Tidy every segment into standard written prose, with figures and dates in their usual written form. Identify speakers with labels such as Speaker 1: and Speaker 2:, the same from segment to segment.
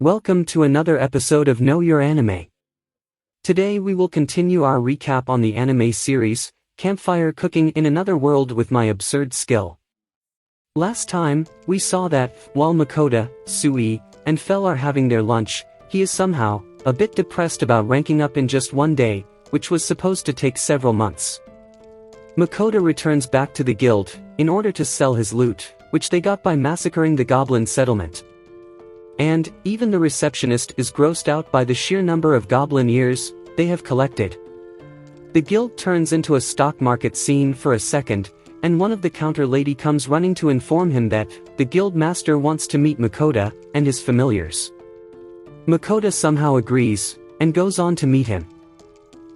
Speaker 1: Welcome to another episode of Know Your Anime. Today we will continue our recap on the anime series, Campfire Cooking in Another World with My Absurd Skill. Last time, we saw that, while Mukohda, Tsui, and Fel are having their lunch, he is somehow, a bit depressed about ranking up in just one day, which was supposed to take several months. Mukohda returns back to the guild, in order to sell his loot, which they got by massacring the goblin settlement. And, even the receptionist is grossed out by the sheer number of goblin ears they have collected. The guild turns into a stock market scene for a second, and one of the counter lady comes running to inform him that the guild master wants to meet Mukohda and his familiars. Mukohda somehow agrees, and goes on to meet him.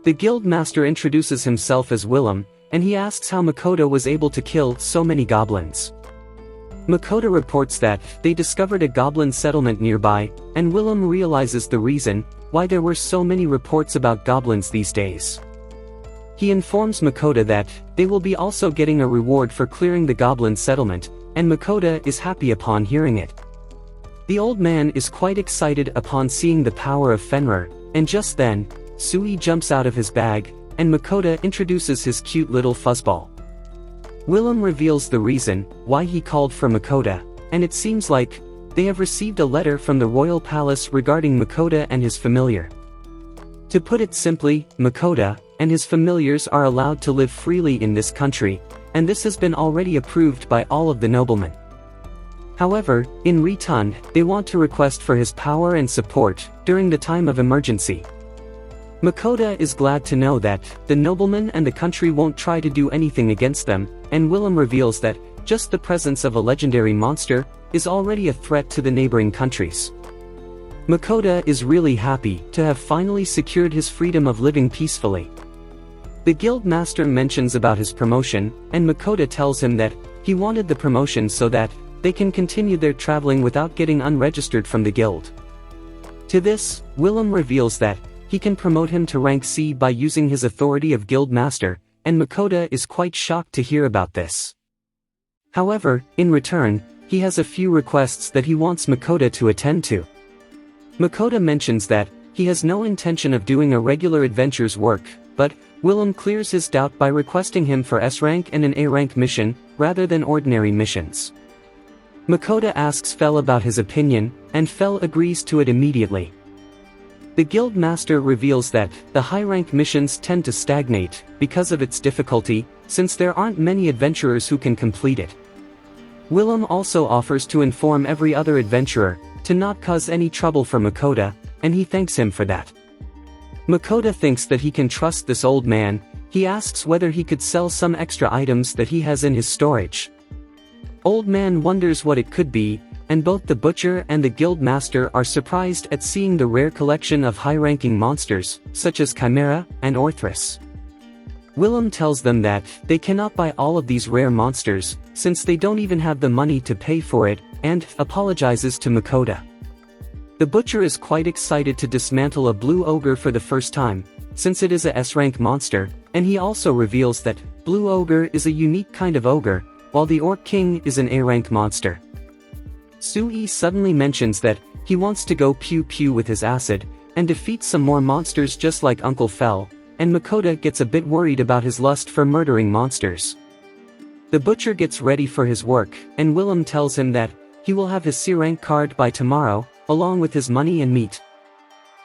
Speaker 1: The guild master introduces himself as Willem, and he asks how Mukohda was able to kill so many goblins. Mukohda reports that they discovered a goblin settlement nearby, and Willem realizes the reason why there were so many reports about goblins these days. He informs Mukohda that they will be also getting a reward for clearing the goblin settlement, and Mukohda is happy upon hearing it. The old man is quite excited upon seeing the power of Fenrir, and just then, Tsui jumps out of his bag, and Mukohda introduces his cute little fuzzball. Willem reveals the reason why he called for Mukohda, and it seems like they have received a letter from the royal palace regarding Mukohda and his familiar. To put it simply, Mukohda and his familiars are allowed to live freely in this country, and this has been already approved by all of the noblemen. However, in return, they want to request for his power and support during the time of emergency. Mukohda is glad to know that the noblemen and the country won't try to do anything against them, and Willem reveals that just the presence of a legendary monster is already a threat to the neighboring countries. Mukohda is really happy to have finally secured his freedom of living peacefully. The guild master mentions about his promotion, and Mukohda tells him that he wanted the promotion so that they can continue their traveling without getting unregistered from the guild. To this, Willem reveals that he can promote him to rank C by using his authority of guild master, and Mukohda is quite shocked to hear about this. However, in return, he has a few requests that he wants Mukohda to attend to. Mukohda mentions that he has no intention of doing a regular adventure's work, but Willem clears his doubt by requesting him for S rank and an A rank mission, rather than ordinary missions. Mukohda asks Fel about his opinion, and Fel agrees to it immediately. The guild master reveals that the high-rank missions tend to stagnate because of its difficulty, since there aren't many adventurers who can complete it. Willem also offers to inform every other adventurer to not cause any trouble for Mukohda, and he thanks him for that. Mukohda thinks that he can trust this old man. He asks whether he could sell some extra items that he has in his storage. Old man wonders what it could be, and both the butcher and the guild master are surprised at seeing the rare collection of high-ranking monsters, such as Chimera and Orthrus. Willem tells them that they cannot buy all of these rare monsters, since they don't even have the money to pay for it, and apologizes to Mukohda. The butcher is quite excited to dismantle a blue ogre for the first time, since it is a S-rank monster, and he also reveals that blue ogre is a unique kind of ogre, while the orc king is an A-rank monster. Tsui suddenly mentions that he wants to go pew-pew with his acid, and defeat some more monsters just like Uncle Fel, and Mukohda gets a bit worried about his lust for murdering monsters. The butcher gets ready for his work, and Willem tells him that he will have his C-rank card by tomorrow, along with his money and meat.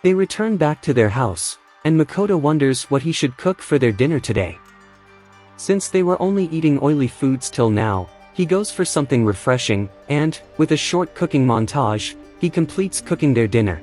Speaker 1: They return back to their house, and Mukohda wonders what he should cook for their dinner today. Since they were only eating oily foods till now, he goes for something refreshing, and, with a short cooking montage, he completes cooking their dinner.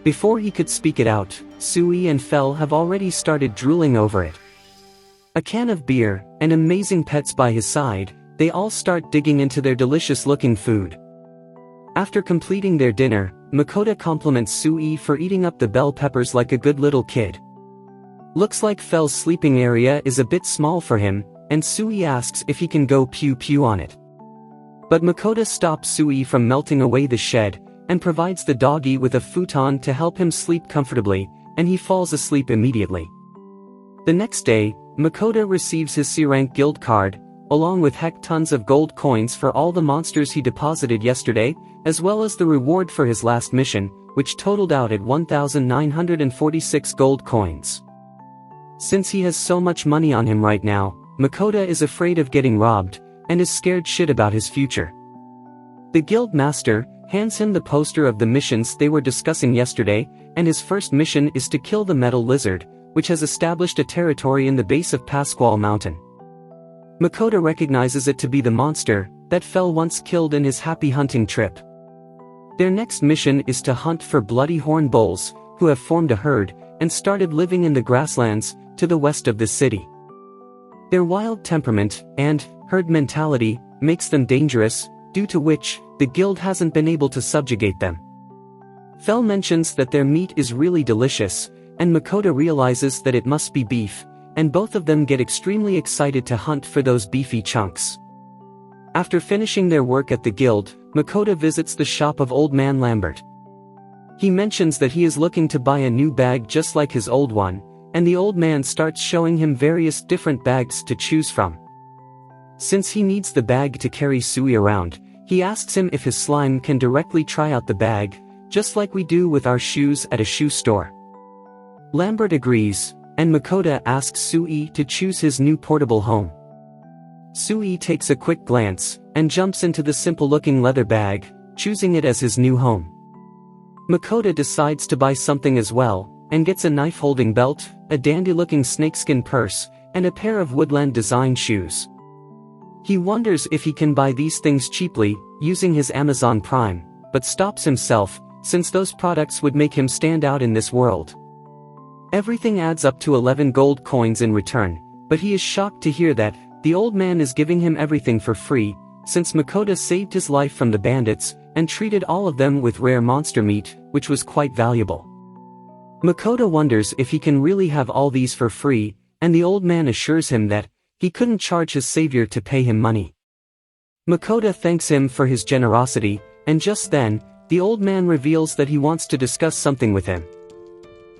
Speaker 1: Before he could speak it out, Tsui and Fel have already started drooling over it. A can of beer, and amazing pets by his side, they all start digging into their delicious-looking food. After completing their dinner, Mukohda compliments Tsui for eating up the bell peppers like a good little kid. Looks like Fel's sleeping area is a bit small for him, and Tsui asks if he can go pew-pew on it. But Mukohda stops Tsui from melting away the shed, and provides the doggy with a futon to help him sleep comfortably, and he falls asleep immediately. The next day, Mukohda receives his C-rank guild card, along with heck tons of gold coins for all the monsters he deposited yesterday, as well as the reward for his last mission, which totaled out at 1,946 gold coins. Since he has so much money on him right now, Mukohda is afraid of getting robbed, and is scared shit about his future. The guild master hands him the poster of the missions they were discussing yesterday, and his first mission is to kill the metal lizard, which has established a territory in the base of Pasquale Mountain. Mukohda recognizes it to be the monster that Fel once killed in his happy hunting trip. Their next mission is to hunt for bloody horn bulls, who have formed a herd, and started living in the grasslands, to the west of the city. Their wild temperament, and herd mentality, makes them dangerous, due to which, the guild hasn't been able to subjugate them. Fel mentions that their meat is really delicious, and Mukohda realizes that it must be beef, and both of them get extremely excited to hunt for those beefy chunks. After finishing their work at the guild, Mukohda visits the shop of Old Man Lambert. He mentions that he is looking to buy a new bag just like his old one, and the old man starts showing him various different bags to choose from. Since he needs the bag to carry Sui around, he asks him if his slime can directly try out the bag, just like we do with our shoes at a shoe store. Lambert agrees, and Mukohda asks Sui to choose his new portable home. Sui takes a quick glance, and jumps into the simple-looking leather bag, choosing it as his new home. Mukohda decides to buy something as well, and gets a knife-holding belt, a dandy-looking snakeskin purse, and a pair of woodland design shoes. He wonders if he can buy these things cheaply, using his Amazon Prime, but stops himself, since those products would make him stand out in this world. Everything adds up to 11 gold coins in return, but he is shocked to hear that the old man is giving him everything for free, since Mukohda saved his life from the bandits, and treated all of them with rare monster meat, which was quite valuable. Mukohda wonders if he can really have all these for free, and the old man assures him that he couldn't charge his savior to pay him money. Mukohda thanks him for his generosity, and just then, the old man reveals that he wants to discuss something with him.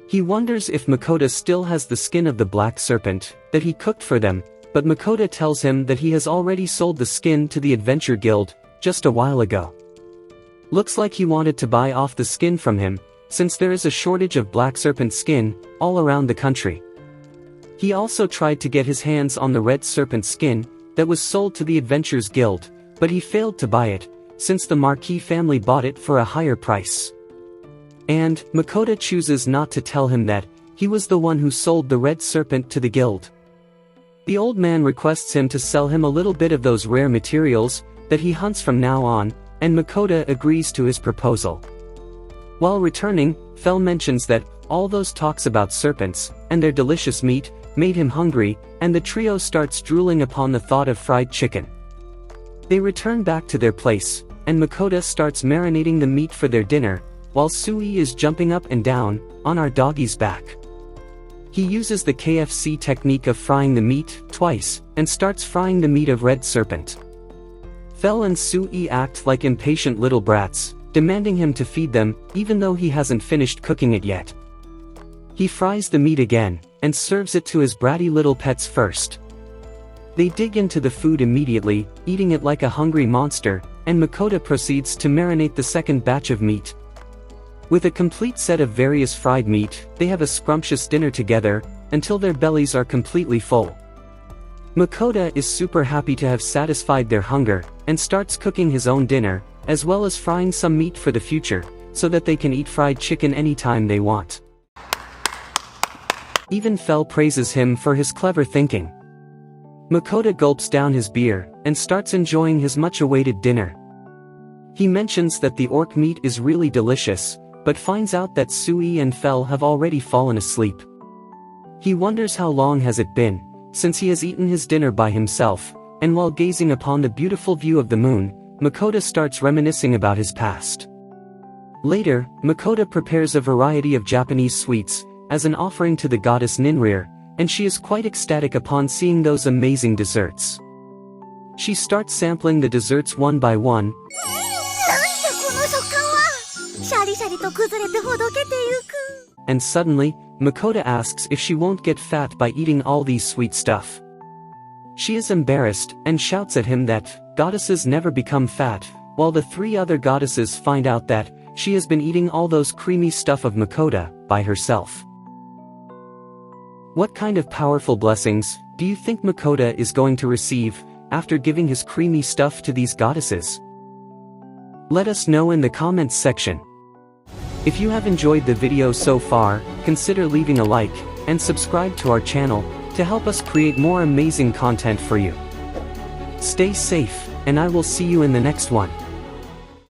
Speaker 1: He wonders if Mukohda still has the skin of the black serpent that he cooked for them, but Mukohda tells him that he has already sold the skin to the Adventure Guild just a while ago. Looks like he wanted to buy off the skin from him, since there is a shortage of black serpent skin all around the country. He also tried to get his hands on the red serpent skin that was sold to the Adventurers Guild, but he failed to buy it, since the Marquis family bought it for a higher price. And Mukohda chooses not to tell him that he was the one who sold the red serpent to the guild. The old man requests him to sell him a little bit of those rare materials that he hunts from now on, and Mukohda agrees to his proposal. While returning, Fel mentions that all those talks about serpents and their delicious meat made him hungry, and the trio starts drooling upon the thought of fried chicken. They return back to their place, and Mukohda starts marinating the meat for their dinner, while Sui is jumping up and down on our doggy's back. He uses the KFC technique of frying the meat twice, and starts frying the meat of red serpent. Fel and Sui act like impatient little brats, demanding him to feed them, even though he hasn't finished cooking it yet. He fries the meat again, and serves it to his bratty little pets first. They dig into the food immediately, eating it like a hungry monster, and Mukohda proceeds to marinate the second batch of meat. With a complete set of various fried meat, they have a scrumptious dinner together, until their bellies are completely full. Mukohda is super happy to have satisfied their hunger, and starts cooking his own dinner, as well as frying some meat for the future, so that they can eat fried chicken anytime they want. Even Fel praises him for his clever thinking. Mukohda gulps down his beer, and starts enjoying his much-awaited dinner. He mentions that the orc meat is really delicious, but finds out that Sui and Fel have already fallen asleep. He wonders how long has it been, since he has eaten his dinner by himself, and while gazing upon the beautiful view of the moon, Mukohda starts reminiscing about his past. Later, Mukohda prepares a variety of Japanese sweets, as an offering to the goddess Ninrir, and she is quite ecstatic upon seeing those amazing desserts. She starts sampling the desserts one by one, and suddenly, Mukohda asks if she won't get fat by eating all these sweet stuff. She is embarrassed, and shouts at him that goddesses never become fat, while the three other goddesses find out that she has been eating all those creamy stuff of Mukohda by herself. What kind of powerful blessings do you think Mukohda is going to receive after giving his creamy stuff to these goddesses? Let us know in the comments section. If you have enjoyed the video so far, consider leaving a like and subscribe to our channel to help us create more amazing content for you. Stay safe, and I will see you in the next one.